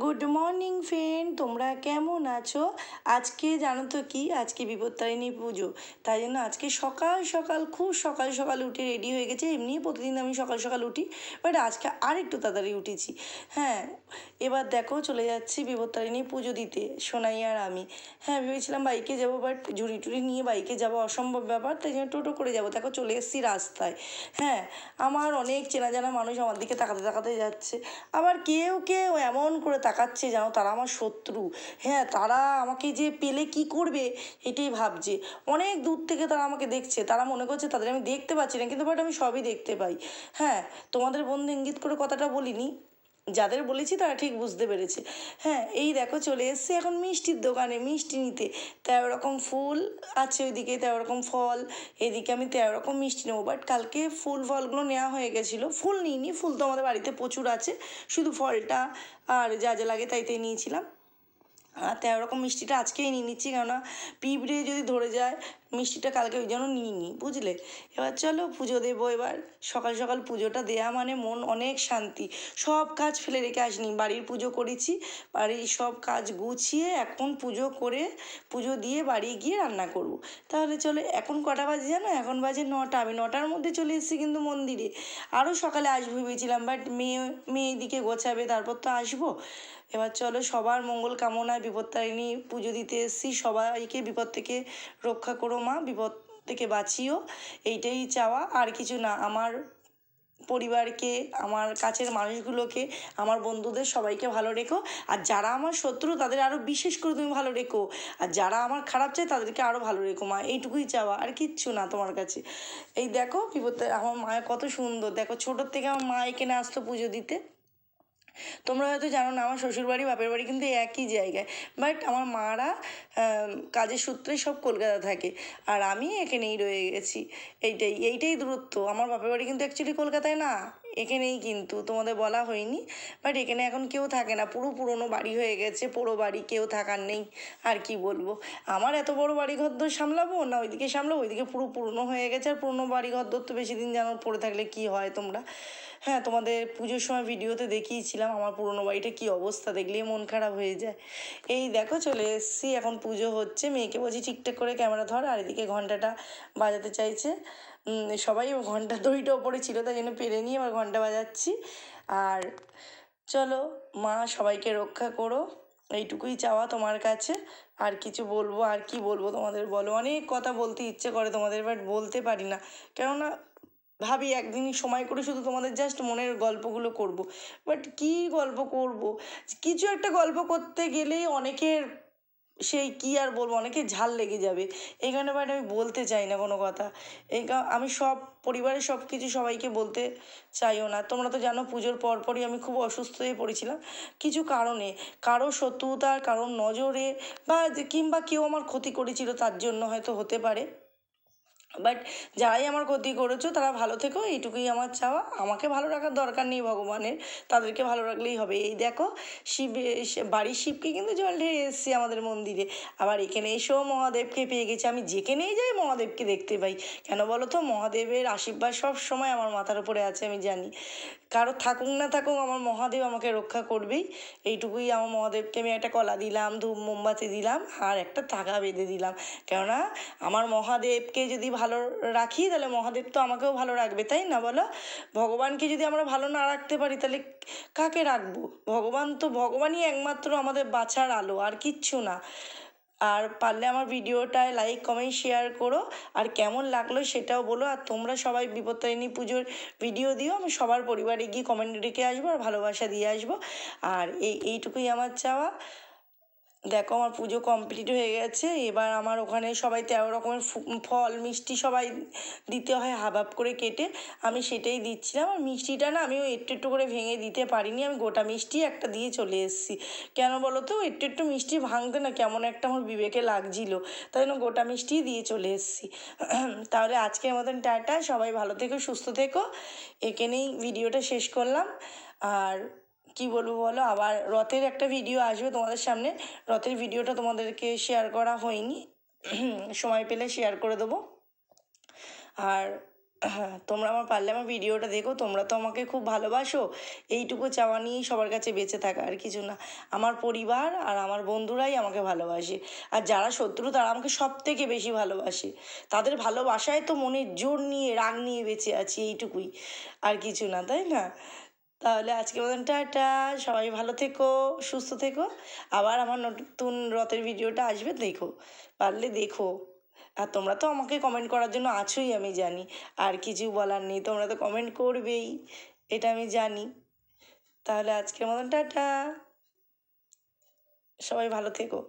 Good morning friend, তোমরা কেমন আছো? আজকে জানো তো কি, আজকে বিপত্তারিণী পুজো। তাই জন্য আজকে সকাল সকাল খুব সকাল সকাল উঠে রেডি হয়ে গেছে। এমনি প্রতিদিন আমি সকাল সকাল উঠি, বাট আজকে আর একটু তাড়াতাড়ি উঠেছি। হ্যাঁ, এবার দেখো চলে যাচ্ছি বিপত্তারিণী পুজো দিতে, সোনাই আর আমি। হ্যাঁ, ভেবেছিলাম বাইকে যাবো, বাট ঝুড়ি টুড়ি নিয়ে বাইকে যাওয়া অসম্ভব ব্যাপার, তাই জন্য টোটো করে যাবো। দেখো চলে এসেছি রাস্তায়। হ্যাঁ, আমার অনেক চেনা জানা মানুষ আমার দিকে তাকাতে তাকাতে যাচ্ছে। আবার কেউ কেউ এমন করে তাকাচ্ছে যেন তারা আমার শত্রু। হ্যাঁ, তারা আমাকে যে পেলে কি করবে এটাই ভাবছে। অনেক দূর থেকে তারা আমাকে দেখছে, তারা মনে করছে তাদের আমি দেখতে পাচ্ছি না, কিন্তু বাট আমি সবই দেখতে পাই। হ্যাঁ, তোমাদের বন্ধু ইঙ্গিত করে কথাটা বলিনি, যাদের বলেছি তারা ঠিক বুঝতে পেরেছে। হ্যাঁ, এই দেখো চলে এসেছি এখন মিষ্টির দোকানে মিষ্টি নিতে। 13 রকম ফুল আছে ওইদিকে, 13 রকম ফল, এদিকে আমি 13 রকম মিষ্টি নেবো। বাট কালকে ফুল ফলগুলো নেওয়া হয়ে গেছিলো, ফুল নিইনি, ফুল তো আমাদের বাড়িতে প্রচুর আছে, শুধু ফলটা আর যা যা লাগে তাই তাই নিয়েছিলাম। আর 13 রকম মিষ্টিটা আজকেই নিয়ে নিচ্ছি, কেননা পিঁপড়ে যদি ধরে যায় মিষ্টিটা কালকে ওই জন্য নিয়ে নিই, বুঝলে। এবার চলো পুজো দেবো। এবার সকাল সকাল পুজোটা দেয়া মানে মন অনেক শান্তি। সব কাজ ফেলে রেখে আসিনি, বাড়ির পুজো করেছি, বাড়ির সব কাজ গুছিয়ে এখন পুজো করে পুজো দিয়ে বাড়ি গিয়ে রান্না করব। তাহলে চলো, এখন কটা বাজে জানো? এখন বাজে 9টা। আমি 9টার মধ্যে চলে এসেছি কিন্তু মন্দিরে। আরও সকালে আসবো ভেবেছিলাম, বাট মেয়ে এদিকে গোছাবে, তারপর তো আসবো। এবার চলো, সবার মঙ্গল কামনায় বিপত্তারিণী পুজো দিতে এসেছি। সবাইকে বিপদ থেকে রক্ষা করো মা, বিপদ থেকে বাঁচিও, এইটাই চাওয়া, আর কিছু না। আমার পরিবারকে, আমার কাছের মানুষগুলোকে, আমার বন্ধুদের সবাইকে ভালো রেখো। আর যারা আমার শত্রু তাদের আরও বিশেষ করে তুমি ভালো রেখো। আর যারা আমার খারাপ চায় তাদেরকে আরও ভালো রেখো মা, এইটুকুই চাওয়া, আর কিচ্ছু না তোমার কাছে। এই দেখো বিপত্তা, আমার মায়ের কত সুন্দর, দেখো ছোটোর থেকে আমার মা এখানে আসতো পুজো দিতে। তোমরা হয়তো জানো না, আমার শ্বশুরবাড়ি বাপের বাড়ি কিন্তু একই জায়গায়, বাট আমার মারা কাজের সূত্রে সব কলকাতা থাকে, আর আমি এখানেই রয়ে গেছি। এইটাই দূরত্ব। আমার বাপের বাড়ি কিন্তু অ্যাকচুয়ালি কলকাতায় না, এখানেই, কিন্তু তোমাদের বলা হয়নি। বাট এখানে এখন কেউ থাকে না, পুরো পুরনো বাড়ি হয়ে গেছে, পুরো বাড়ি, কেউ থাকার নেই। আর কি বলবো, আমার এত বড় বাড়ি ঘরদোর সামলাবো না ওইদিকে সামলাবো, ওইদিকে পুরো পুরনো হয়ে গেছে। আর পুরনো বাড়ি ঘরদোর তো বেশি দিন যেন পড়ে থাকলে কি হয় তোমরা। হ্যাঁ, তোমাদের পুজোর সময় ভিডিওতে দেখিয়েছিলাম আমার পুরনো বাড়িটা কী অবস্থা, দেখলেই মন খারাপ হয়ে যায়। এই দেখো চলে এসেছি, এখন পুজো হচ্ছে। মেয়েকে বলছি ঠিকঠাক করে ক্যামেরা ধর, আর এদিকে ঘন্টাটা বাজাতে চাইছে। সবাই ঘন্টা দড়িটা ওপরে ছিল, তাই জন্য পেরে নিয়ে আবার ঘন্টা বাজাচ্ছি। আর চলো মা, সবাইকে রক্ষা করো, এইটুকুই চাওয়া তোমার কাছে। আর কিছু বলবো, আর কি বলবো তোমাদের বলো, অনেক কথা বলতে ইচ্ছে করে তোমাদের, বাট বলতে পারি না। কেননা ভাবি একদিন সময় করে শুধু তোমাদের জাস্ট মনের গল্পগুলো করব, বাট কী গল্প করব? কিছু একটা গল্প করতে গেলেই অনেকের, সেই কী আর বলবো, অনেকের ঝাল লেগে যাবে। এই কারণে বাট আমি বলতে চাই না কোনো কথা। আমি সব পরিবারের সব কিছু সবাইকে বলতে চাইও না। তোমরা তো জানো পুজোর পরপরই আমি খুব অসুস্থ হয়ে পড়েছিলাম কিছু কারণে, কারো শত্রুতার, কারোর নজরে, বা কিংবা কেউ আমার ক্ষতি করেছিল তার জন্য হয়তো হতে পারে। বাট যারাই আমার ক্ষতি করেছো তারা ভালো থেকো, এইটুকুই আমার চাওয়া। আমাকে ভালো রাখার দরকার নেই ভগবানের, তাদেরকে ভালো রাখলেই হবে। এই দেখো বাড়ির শিবকে কিন্তু জল ঢেলে এসেছি আমাদের মন্দিরে। আবার এখানে এসেও মহাদেবকে পেয়ে গেছি। আমি যেখানেই যাই মহাদেবকে দেখতে পাই। কেন বলো তো? মহাদেবের আশীর্বাদ সব সময় আমার মাথার উপরে আছে, আমি জানি। কারো থাকুক না থাকুক, আমার মহাদেব আমাকে রক্ষা করবেই, এইটুকুই। আমার মহাদেবকে আমি একটা কলা দিলাম, ধূপ মোমবাতি দিলাম, আর একটা তাগা বেঁধে দিলাম। কেননা আমার মহাদেবকে যদি ভালো রাখি তাহলে মহাদেব তো আমাকেও ভালো রাখবে, তাই না বলো? ভগবানকে যদি আমরা ভালো না রাখতে পারি তাহলে কাকে রাখবো? ভগবানই একমাত্র আমাদের বাঁচার আলো, আর কিচ্ছু না। আর পারলে আমার ভিডিওটায় লাইক কমেন্ট শেয়ার করো, আর কেমন লাগলো সেটাও বলো। আর তোমরা সবাই বিপত্তারিণী পুজোর ভিডিও দিও, আমি সবার পরিবারে গিয়ে কমেন্ট রেখে আসবো আর ভালোবাসা দিয়ে আসবো। আর এইটুকুই আমার চাওয়া। দেখো আমার পুজো কমপ্লিট হয়ে গেছে। এবার আমার ওখানে সবাই 13 রকমের ফল মিষ্টি সবাই দিতে হয় হাফ হাফ করে কেটে, আমি সেটাই দিচ্ছিলাম। আর মিষ্টিটা না আমিও একটু একটু করে ভেঙে দিতে পারিনি, আমি গোটা মিষ্টি একটা দিয়ে চলে এসেছি। কেন বলো তো? একটু একটু মিষ্টি ভাঙতে না কেমন একটা আমার বিবেকে লাগছিল, তাই জন্য গোটা মিষ্টিই দিয়ে চলে এসেছি। তাহলে আজকের মতন টাটা, সবাই ভালো থেকো, সুস্থ থেকো। এখানেই ভিডিওটা শেষ করলাম। আর কি বলবো বলো, আবার রথের একটা ভিডিও আসবে তোমাদের সামনে। রথের ভিডিওটা তোমাদেরকে শেয়ার করা হয়নি, সময় পেলে শেয়ার করে দেবো। আর হ্যাঁ, তোমরা পারলে আমার ভিডিওটা দেখো, তোমরা তো আমাকে খুব ভালোবাসো, এইটুকু চাওয়া নিয়েই সবার কাছে বেঁচে থাকা, আর কিছু না। আমার পরিবার আর আমার বন্ধুরাই আমাকে ভালোবাসে, আর যারা শত্রু তারা আমাকে সব থেকে বেশি ভালোবাসে। তাদের ভালোবাসায় তো মনের জোর নিয়ে রাগ নিয়ে বেঁচে আছি, এইটুকুই, আর কিছু না, তাই না? তাহলে আজকের মতন টাটা, সবাই ভালো থেকো, সুস্থ থেকো। আবার আমার নতুন রথের ভিডিওটা আসবে, দেখো, পারলে দেখো। আর তোমরা তো আমাকে কমেন্ট করার জন্য আছোই, আমি জানি, আর কিছু বলার নেই, তোমরা তো কমেন্ট করবেই, এটা আমি জানি। তাহলে আজকের মতন টাটা, সবাই ভালো থেকো।